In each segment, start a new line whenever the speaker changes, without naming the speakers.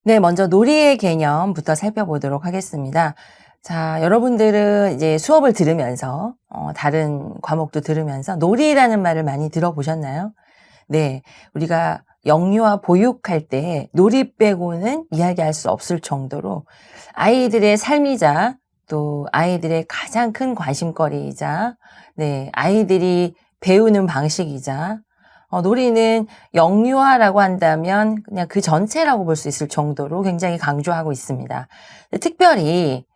네, 먼저 놀이의 개념부터 살펴보도록 하겠습니다. 자, 여러분들은 이제 수업을 들으면서, 다른 과목도 들으면서 놀이라는 말을 많이 들어보셨나요? 네, 우리가 영유아 보육할 때 놀이 빼고는 이야기할 수 없을 정도로 아이들의 삶이자 또 아이들의 가장 큰 관심거리이자, 네, 아이들이 배우는 방식이자, 놀이는 영유아라고 한다면 그냥 그 전체라고 볼 수 있을 정도로 굉장히 강조하고 있습니다. 특별히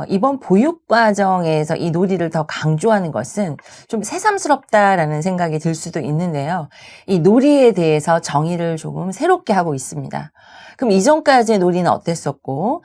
이번 보육 과정에서 이 놀이를 더 강조하는 것은 좀 새삼스럽다라는 생각이 들 수도 있는데요. 이 놀이에 대해서 정의를 조금 새롭게 하고 있습니다. 그럼 이전까지의 놀이는 어땠었고,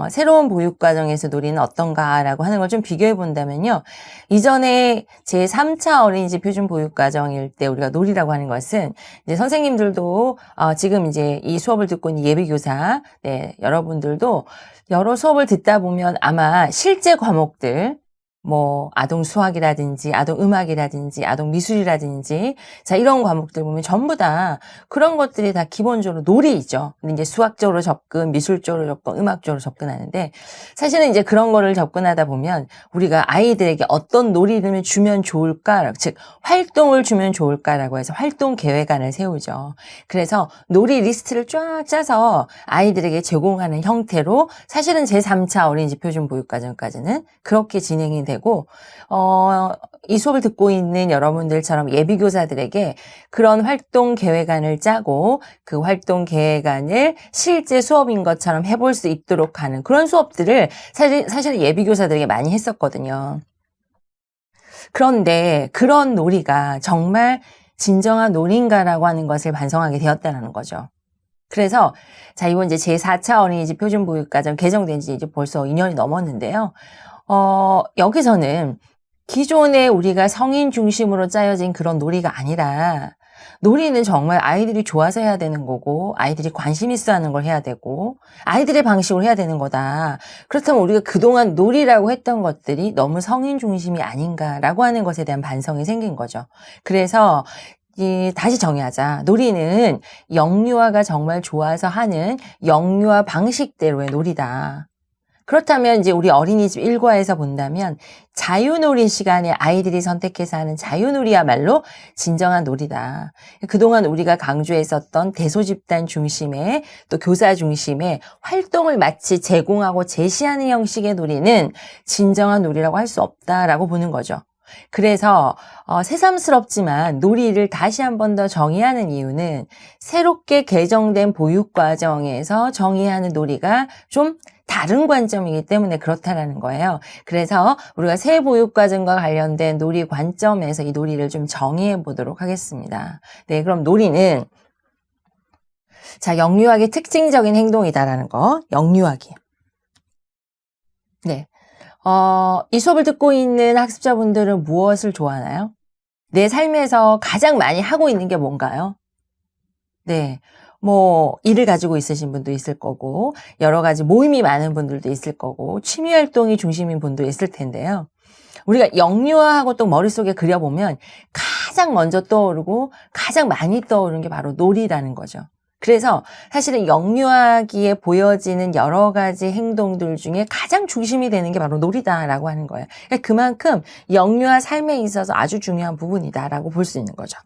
새로운 보육 과정에서 놀이는 어떤가라고 하는 걸 좀 비교해 본다면요. 이전에 제3차 어린이집 표준 보육 과정일 때 우리가 놀이라고 하는 것은 이제 선생님들도 지금 이제 이 수업을 듣고 있는 예비교사, 네, 여러분들도 여러 수업을 듣다 보면 아마 실제 과목들, 뭐 아동 수학이라든지 아동 음악이라든지 아동 미술이라든지 자 이런 과목들 보면 전부 다 그런 것들이 다 기본적으로 놀이이죠. 근데 이제 수학적으로 접근, 미술적으로 접근, 음악적으로 접근하는데 사실은 이제 그런 거를 접근하다 보면 우리가 아이들에게 어떤 놀이를 주면 좋을까, 즉 활동을 주면 좋을까라고 해서 활동 계획안을 세우죠. 그래서 놀이 리스트를 쫙 짜서 아이들에게 제공하는 형태로 사실은 제3차 어린이집 표준 보육과정까지는 그렇게 진행이 되고 이 수업을 듣고 있는 여러분들처럼 예비교사들에게 그런 활동 계획안을 짜고 그 활동 계획안을 실제 수업인 것처럼 해볼 수 있도록 하는 그런 수업들을 사실 예비교사들에게 많이 했었거든요. 그런데 그런 놀이가 정말 진정한 놀이인가라고 하는 것을 반성하게 되었다는 거죠. 그래서 자 이번 이제 제4차 어린이집 표준보육과정 개정된 지 이제 벌써 2년이 넘었는데요. 여기서는 기존에 우리가 성인 중심으로 짜여진 그런 놀이가 아니라 놀이는 정말 아이들이 좋아서 해야 되는 거고 아이들이 관심 있어 하는 걸 해야 되고 아이들의 방식으로 해야 되는 거다. 그렇다면 우리가 그동안 놀이라고 했던 것들이 너무 성인 중심이 아닌가라고 하는 것에 대한 반성이 생긴 거죠. 그래서 다시 정의하자. 놀이는 영유아가 정말 좋아서 하는 영유아 방식대로의 놀이다. 그렇다면 이제 우리 어린이집 1과에서 본다면 자유놀이 시간에 아이들이 선택해서 하는 자유놀이야말로 진정한 놀이다. 그동안 우리가 강조했었던 대소집단 중심의 또 교사 중심의 활동을 마치 제공하고 제시하는 형식의 놀이는 진정한 놀이라고 할 수 없다라고 보는 거죠. 그래서 새삼스럽지만 놀이를 다시 한 번 더 정의하는 이유는 새롭게 개정된 보육과정에서 정의하는 놀이가 좀 다른 관점이기 때문에 그렇다라는 거예요. 그래서 우리가 새 보육과정과 관련된 놀이 관점에서 이 놀이를 좀 정의해 보도록 하겠습니다. 네, 그럼 놀이는 자 영유아기 특징적인 행동이다라는 거. 영유아기. 네. 이 수업을 듣고 있는 학습자분들은 무엇을 좋아하나요? 내 삶에서 가장 많이 하고 있는 게 뭔가요? 네. 뭐, 일을 가지고 있으신 분도 있을 거고, 여러 가지 모임이 많은 분들도 있을 거고, 취미 활동이 중심인 분도 있을 텐데요. 우리가 영유아하고 또 머릿속에 그려보면 가장 먼저 떠오르고 가장 많이 떠오르는 게 바로 놀이라는 거죠. 그래서 사실은 영유아기에 보여지는 여러 가지 행동들 중에 가장 중심이 되는 게 바로 놀이다라고 하는 거예요. 그러니까 그만큼 영유아 삶에 있어서 아주 중요한 부분이다라고 볼 수 있는 거죠.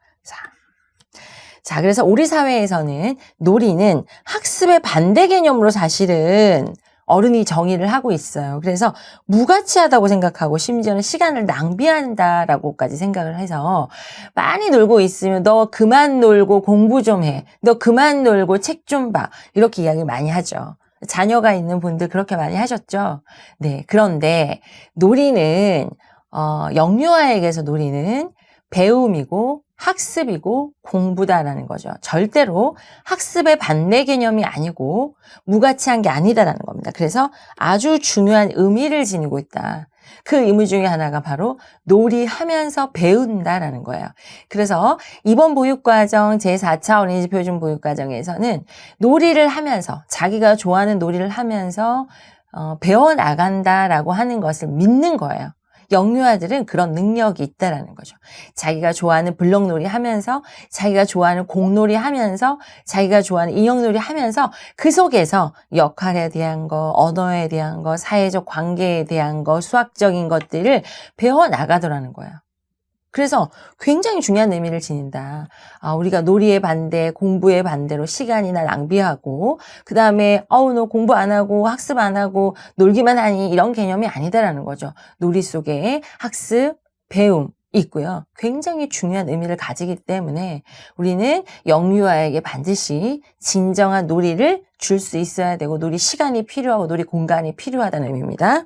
자, 그래서 우리 사회에서는 놀이는 학습의 반대 개념으로 사실은 어른이 정의를 하고 있어요. 그래서 무가치하다고 생각하고 심지어는 시간을 낭비한다라고까지 생각을 해서 많이 놀고 있으면 너 그만 놀고 공부 좀 해. 너 그만 놀고 책 좀 봐. 이렇게 이야기를 많이 하죠. 자녀가 있는 분들 그렇게 많이 하셨죠. 네. 그런데 놀이는, 영유아에게서 놀이는 배움이고 학습이고 공부다라는 거죠. 절대로 학습의 반대 개념이 아니고 무가치한 게 아니다라는 겁니다. 그래서 아주 중요한 의미를 지니고 있다. 그 의미 중에 하나가 바로 놀이하면서 배운다라는 거예요. 그래서 이번 보육과정 제4차 어린이집 표준 보육과정에서는 놀이를 하면서 자기가 좋아하는 놀이를 하면서 배워나간다라고 하는 것을 믿는 거예요. 영유아들은 그런 능력이 있다라는 거죠. 자기가 좋아하는 블록놀이 하면서, 자기가 좋아하는 공놀이 하면서, 자기가 좋아하는 인형놀이 하면서 그 속에서 역할에 대한 거, 언어에 대한 거, 사회적 관계에 대한 거, 수학적인 것들을 배워 나가더라는 거예요. 그래서 굉장히 중요한 의미를 지닌다. 우리가 놀이의 반대, 공부의 반대로 시간이나 낭비하고, 그 다음에, 너 공부 안 하고, 학습 안 하고, 놀기만 하니, 이런 개념이 아니다라는 거죠. 놀이 속에 학습, 배움, 있고요. 굉장히 중요한 의미를 가지기 때문에 우리는 영유아에게 반드시 진정한 놀이를 줄 수 있어야 되고, 놀이 시간이 필요하고, 놀이 공간이 필요하다는 의미입니다.